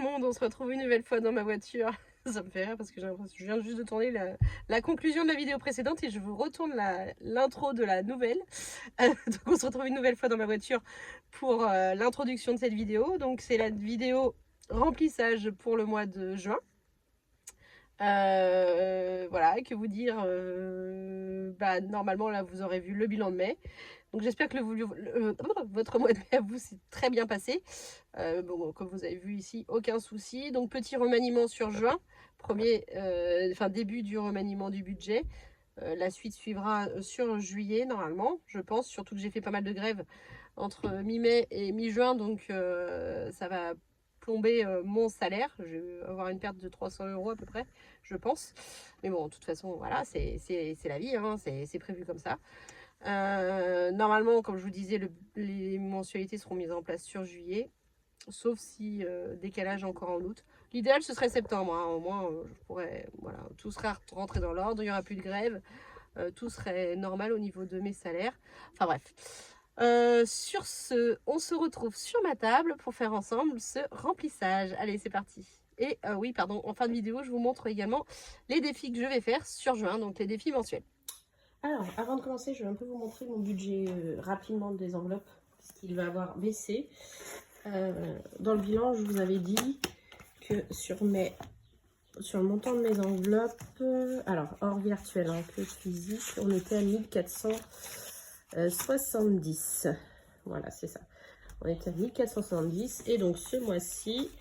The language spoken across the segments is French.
le monde, on se retrouve une nouvelle fois dans ma voiture. Ça me fait rire parce que j'ai l'impression que je viens juste de tourner la conclusion de la vidéo précédente et je vous retourne l'intro de la nouvelle. Donc on se retrouve une nouvelle fois dans ma voiture pour l'introduction de cette vidéo. Donc c'est la vidéo remplissage pour le mois de juin. Voilà, que vous dire, normalement là vous aurez vu le bilan de mai. Donc j'espère que votre mois de mai à vous s'est très bien passé. Bon, comme vous avez vu ici, aucun souci. Donc petit remaniement sur juin, début du remaniement du budget. La suite suivra sur juillet normalement, je pense. Surtout que j'ai fait pas mal de grèves entre mi-mai et mi-juin, donc ça va plomber mon salaire. Je vais avoir une perte de 300 € à peu près, je pense. Mais bon, de toute façon, voilà, c'est la vie, hein, c'est prévu comme ça. Normalement, comme je vous disais, les mensualités seront mises en place sur juillet, sauf si décalage encore en août. L'idéal, ce serait septembre, hein, au moins, je pourrais, voilà, tout sera rentré dans l'ordre, il n'y aura plus de grève, tout serait normal au niveau de mes salaires. Enfin bref. Sur ce, on se retrouve sur ma table pour faire ensemble ce remplissage. Allez, c'est parti. Et oui, pardon, en fin de vidéo, je vous montre également les défis que je vais faire sur juin, donc les défis mensuels. Alors, avant de commencer, je vais un peu vous montrer mon budget rapidement des enveloppes, parce qu'il va avoir baissé. Dans le bilan, je vous avais dit que sur le montant de mes enveloppes, alors hors virtuel, hein, que physique, on était à 1470. Voilà, c'est ça. On était à 1470 et donc ce mois-ci,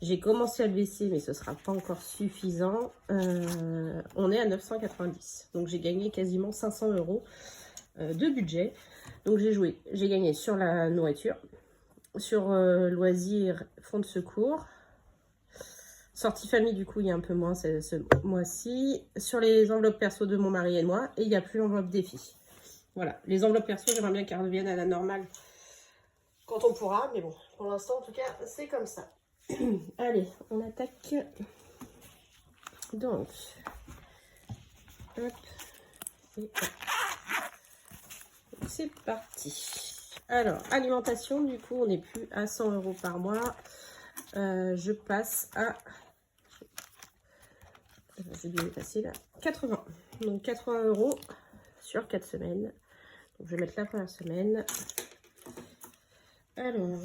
j'ai commencé à le baisser, mais ce sera pas encore suffisant. On est à 990. Donc j'ai gagné quasiment 500 € de budget. Donc j'ai gagné sur la nourriture, sur loisirs, fonds de secours. Sortie famille, du coup, il y a un peu moins ce mois-ci. Sur les enveloppes perso de mon mari et de moi. Et il n'y a plus l'enveloppe défi. Voilà. Les enveloppes perso, j'aimerais bien qu'elles reviennent à la normale quand on pourra. Mais bon, pour l'instant, en tout cas, c'est comme ça. Allez, on attaque. Donc, hop, et hop. C'est parti. Alors, alimentation, du coup, on n'est plus à 100 € par mois. Je passe à... J'ai dû passer là. 80. Donc 80 € sur 4 semaines. Donc je vais mettre la première semaine. Alors,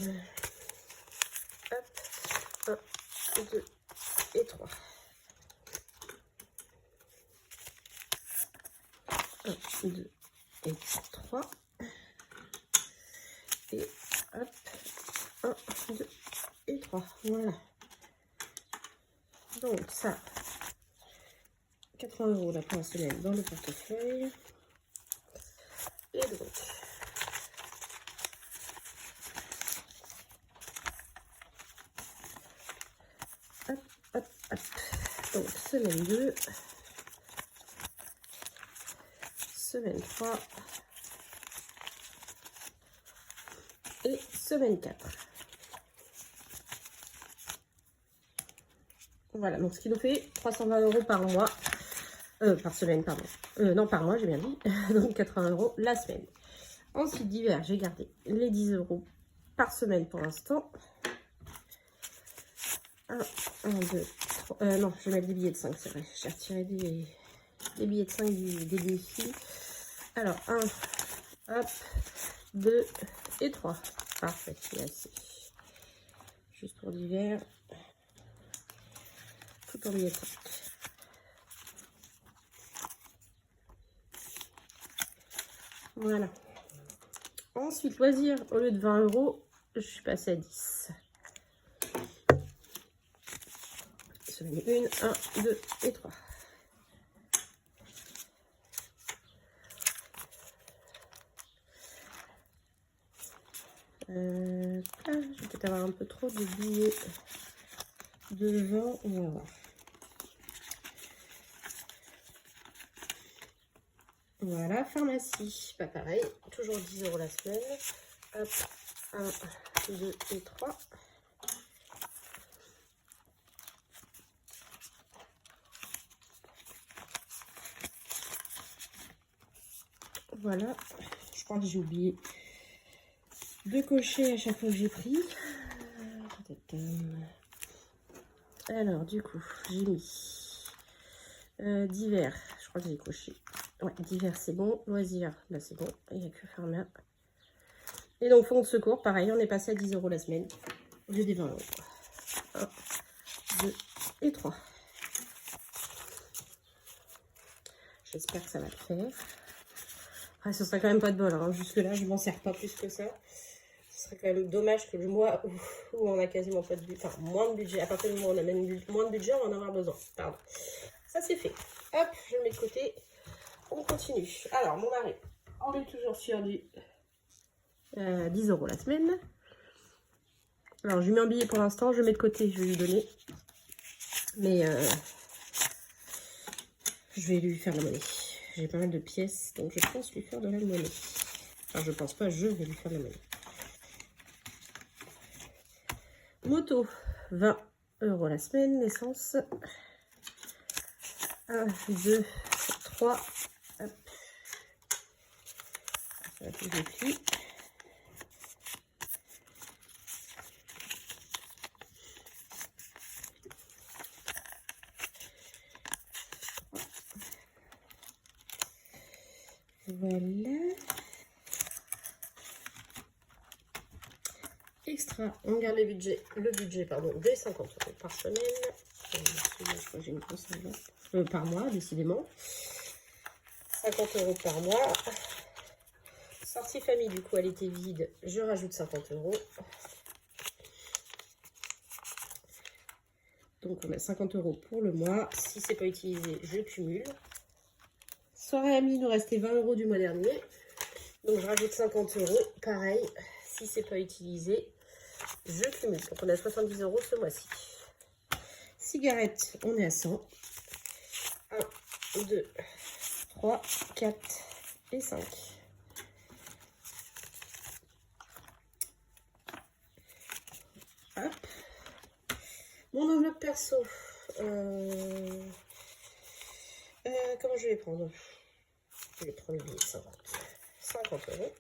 hop, 1, 2 et 3. 1, 2 et 3. Et hop, 1, 2 et 3. Voilà. Donc ça, 80 € la première semaine dans le portefeuille. Et donc, hop, hop, hop. Donc, semaine 2, semaine 3 et semaine 4. Voilà, donc ce qui nous fait 320 € par mois, par semaine, pardon. Non, par mois, j'ai bien dit. Donc 80 € la semaine. Ensuite, divers, j'ai gardé les 10 € par semaine pour l'instant. 1, 2, 3. Non, je vais mettre des billets de 5, c'est vrai. J'ai retiré des billets de 5 des défis. Alors, 1, hop, 2 et 3. Parfait, c'est assez. Juste pour divers. Tout en billets de 5. Voilà. Ensuite, loisirs, au lieu de 20 €, je suis passée à 10. Semaine 1, 2 et 3. Je vais peut-être avoir un peu trop de billets devant. On va voir. Voilà, pharmacie, pas pareil, toujours 10 € la semaine. Hop, 1, 2 et 3. Voilà, je crois que j'ai oublié de cocher à chaque fois que j'ai pris. Alors, du coup, j'ai mis divers. Je crois que j'ai coché. Ouais, divers, c'est bon. Loisirs, là, c'est bon. Il n'y a que Pharma. Et donc, fonds de secours, pareil, on est passé à 10 € la semaine. Au lieu des 20 €. 1, 2 et 3. J'espère que ça va le faire. Ah, ce serait quand même pas de bol. Hein. Jusque-là, je m'en sers pas plus que ça. Ce serait quand même dommage que le mois où on a quasiment pas de budget, enfin moins de budget, à partir du moment où on a même moins de budget, on va en avoir besoin. Pardon. Ça c'est fait. Hop, je le mets de côté. On continue. Alors, mon mari, on est toujours sur du 10 € la semaine. Alors, je lui mets un billet pour l'instant, je le mets de côté, je vais lui donner. Mais je vais lui faire de la monnaie. J'ai pas mal de pièces, donc je pense lui faire de la monnaie. Enfin, je pense pas, je vais lui faire de la monnaie. Moto, 20 € la semaine, essence. 1, 2, 3. Hop. Ça va tout déplier. Voilà. Extra, on garde le budget pardon, de 50 € par semaine. J'ai une grosse enveloppe. Par mois, décidément. 50 € par mois. Sortie famille, du coup, elle était vide. Je rajoute 50 €. Donc, on a 50 € pour le mois. Si c'est pas utilisé, je cumule. Soirée amie, il nous restait 20 € du mois dernier. Donc, je rajoute 50 €. Pareil, si c'est pas utilisé, je cumule. Donc, on a 70 € ce mois-ci. Cigarettes, on est à 100. 1, 2, 3, 4 et 5. Hop. Mon enveloppe perso. Comment je vais prendre? Je vais prendre le billet de 50 €.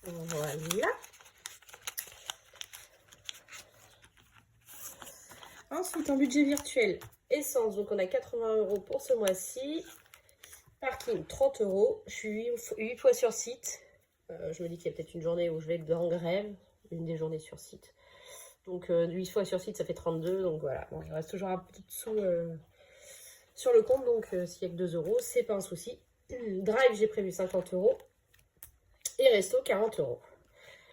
Voilà. Ensuite, en budget virtuel, essence. Donc, on a 80 € pour ce mois-ci. Parking, 30 €. Je suis 8 fois sur site. Je me dis qu'il y a peut-être une journée où je vais être en grève. Une des journées sur site. Donc, 8 fois sur site, ça fait 32. Donc, voilà. Bon, il reste toujours un petit dessous sur le compte. Donc, s'il n'y a que 2 €, c'est pas un souci. Drive, j'ai prévu 50 €. Et resto, 40 €.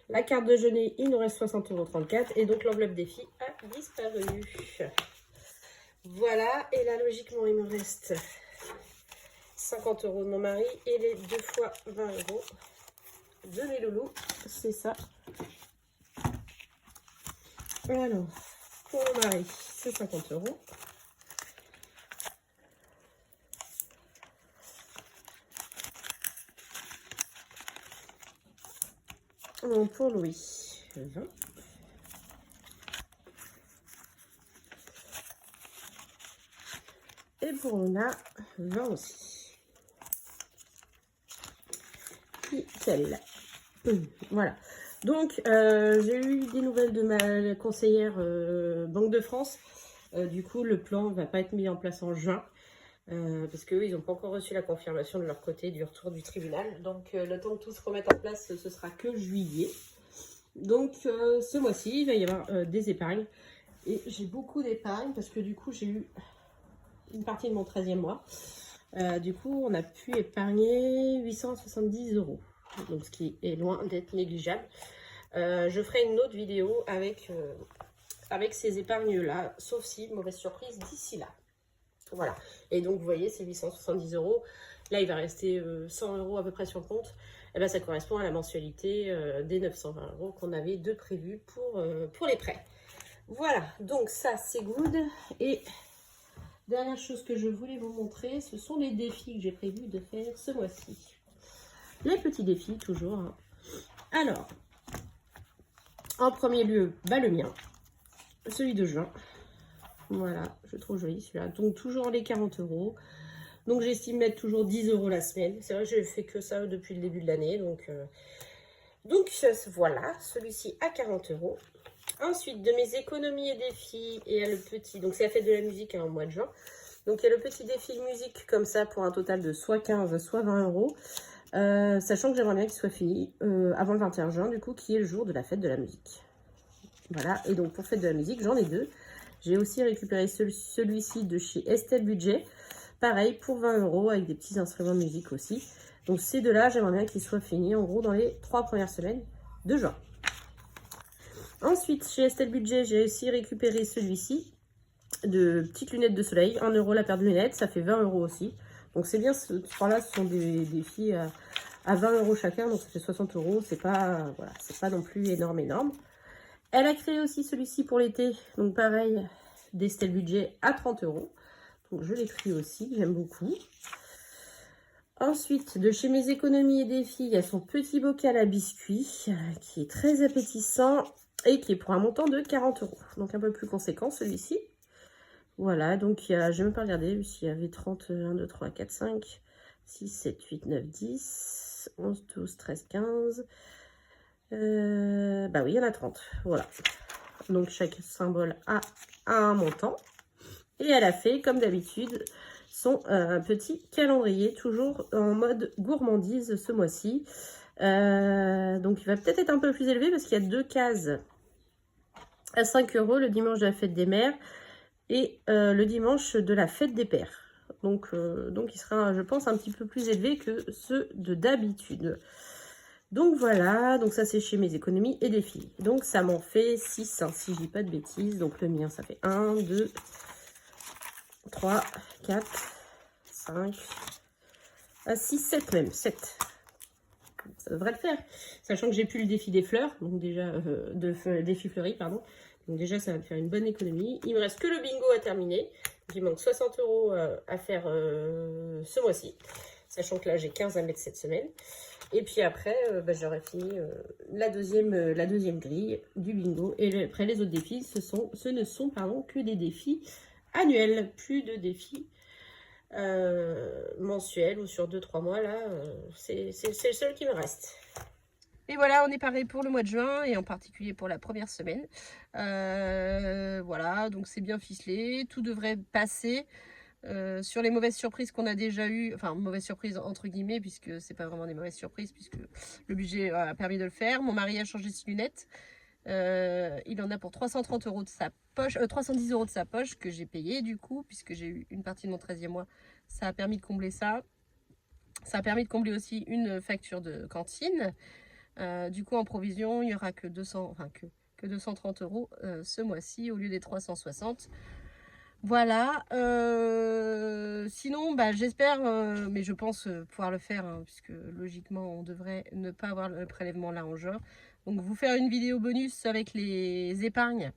La carte de déjeuner, il nous reste 60,34 €. Et donc, l'enveloppe des filles a disparu. Voilà. Et là, logiquement, il me reste 50 € de mon mari. Et les 2 fois 20 € de mes loulous. C'est ça. Alors, pour mon mari, c'est 50 €. Donc, pour Louis, 20. Et pour Luna, 20 aussi. Nickel. Voilà. Donc, j'ai eu des nouvelles de ma conseillère Banque de France. Du coup, le plan ne va pas être mis en place en juin. Parce qu'eux, ils n'ont pas encore reçu la confirmation de leur côté du retour du tribunal. Donc, le temps que tout se remette en place, ce sera que juillet. Donc, ce mois-ci, il va y avoir des épargnes. Et j'ai beaucoup d'épargnes parce que du coup, j'ai eu une partie de mon 13e mois. Du coup, on a pu épargner 870 €. Donc, ce qui est loin d'être négligeable. Je ferai une autre vidéo avec ces épargnes-là, sauf si, mauvaise surprise, d'ici là. Voilà. Et donc, vous voyez, c'est 870 €. Là, il va rester 100 € à peu près sur le compte. Et ben, ça correspond à la mensualité des 920 € qu'on avait de prévu pour les prêts. Voilà. Donc, ça, c'est good. Et dernière chose que je voulais vous montrer, ce sont les défis que j'ai prévu de faire ce mois-ci. Les petits défis, toujours. Hein. Alors, en premier lieu, bah, le mien. Celui de juin. Voilà, je trouve joli celui-là. Donc, toujours les 40 €. Donc, j'estime mettre toujours 10 € la semaine. C'est vrai que je fais que ça depuis le début de l'année. Donc voilà, celui-ci à 40 €. Ensuite, de mes économies et défis, il y a le petit, donc c'est la fête de la musique hein, au mois de juin. Donc il y a le petit défi musique comme ça pour un total de soit 15 soit 20 euros. Sachant que j'aimerais bien qu'il soit fini avant le 21 juin, du coup, qui est le jour de la fête de la musique. Voilà, et donc pour fête de la musique, j'en ai deux. J'ai aussi récupéré celui-ci de chez Estelle Budget. Pareil, pour 20 euros, avec des petits instruments de musique aussi. Donc ces deux-là, j'aimerais bien qu'ils soient finis, en gros, dans les 3 premières semaines de juin. Ensuite, chez Estelle Budget, j'ai aussi récupéré celui-ci, de petites lunettes de soleil. 1 euro la paire de lunettes, ça fait 20 euros aussi. Donc c'est bien, là ce sont des défis à 20 euros chacun, donc ça fait 60 euros. C'est pas, voilà, c'est pas non plus énorme. Elle a créé aussi celui-ci pour l'été, donc pareil, d'Estelle Budget à 30 euros. Donc je l'ai pris aussi, j'aime beaucoup. Ensuite, de chez mes économies et défis, il y a son petit bocal à biscuits qui est très appétissant et qui est pour un montant de 40 euros. Donc un peu plus conséquent celui-ci. Voilà, donc il y a, je n'ai même pas regardé s'il y avait 30, 1, 2, 3, 4, 5, 6, 7, 8, 9, 10, 11, 12, 13, 15. Bah oui, il y en a 30. Voilà. Donc chaque symbole a un montant. Et elle a fait, comme d'habitude, son petit calendrier, toujours en mode gourmandise ce mois-ci. Donc il va peut-être être un peu plus élevé parce qu'il y a 2 cases à 5 euros le dimanche de la fête des mères et le dimanche de la fête des pères. Donc il sera, je pense, un petit peu plus élevé que ceux de d'habitude. Donc voilà, donc ça c'est chez mes économies et défis. Donc ça m'en fait 6, hein, si je dis pas de bêtises. Donc le mien ça fait 1, 2, 3, 4, 5, 6, 7 même, 7. Ça devrait le faire. Sachant que j'ai plus le défi des fleurs, donc déjà, défi fleuri, pardon. Donc déjà, ça va me faire une bonne économie. Il me reste que le bingo à terminer. Il manque 60 euros à faire ce mois-ci. Sachant que là, j'ai 15 à mettre cette semaine. Et puis après, j'aurai fini la deuxième grille du bingo. Et après, les autres défis, ce ne sont que des défis annuels. Plus de défis mensuels ou sur 2-3 mois. Là, c'est le seul qui me reste. Et voilà, on est pareil pour le mois de juin et en particulier pour la première semaine. Voilà, donc c'est bien ficelé. Tout devrait passer. Sur les mauvaises surprises qu'on a déjà eues, enfin mauvaises surprises entre guillemets, puisque c'est pas vraiment des mauvaises surprises, puisque le budget a permis de le faire. Mon mari a changé ses lunettes. Il en a pour 330 euros de sa poche, 310 euros de sa poche que j'ai payé du coup, puisque j'ai eu une partie de mon 13e mois. Ça a permis de combler ça. Ça a permis de combler aussi une facture de cantine. Du coup, en provision, il n'y aura que 230 euros ce mois-ci au lieu des 360. Voilà. Sinon, j'espère, mais je pense pouvoir le faire, hein, puisque logiquement, on devrait ne pas avoir le prélèvement là en juin. Donc, vous faire une vidéo bonus avec les épargnes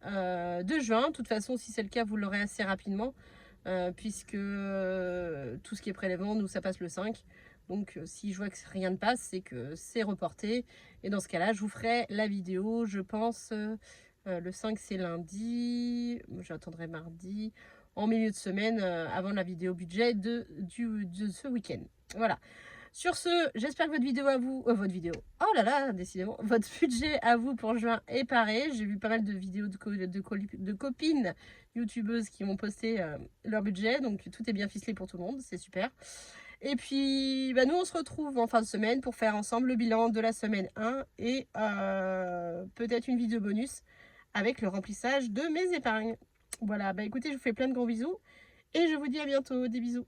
de juin. De toute façon, si c'est le cas, vous l'aurez assez rapidement, puisque tout ce qui est prélèvement, nous, ça passe le 5. Donc, si je vois que rien ne passe, c'est que c'est reporté. Et dans ce cas-là, je vous ferai la vidéo, je pense... le 5 c'est lundi, j'attendrai mardi, en milieu de semaine, avant la vidéo budget de ce week-end. Voilà. Sur ce, j'espère que votre vidéo à vous, oh là là, décidément, votre budget à vous pour juin est pareil. J'ai vu pas mal de vidéos de copines youtubeuses qui m'ont posté leur budget, donc tout est bien ficelé pour tout le monde, c'est super. Et puis, nous, on se retrouve en fin de semaine pour faire ensemble le bilan de la semaine 1 et peut-être une vidéo bonus avec le remplissage de mes épargnes. Voilà, écoutez, je vous fais plein de gros bisous et je vous dis à bientôt. Des bisous.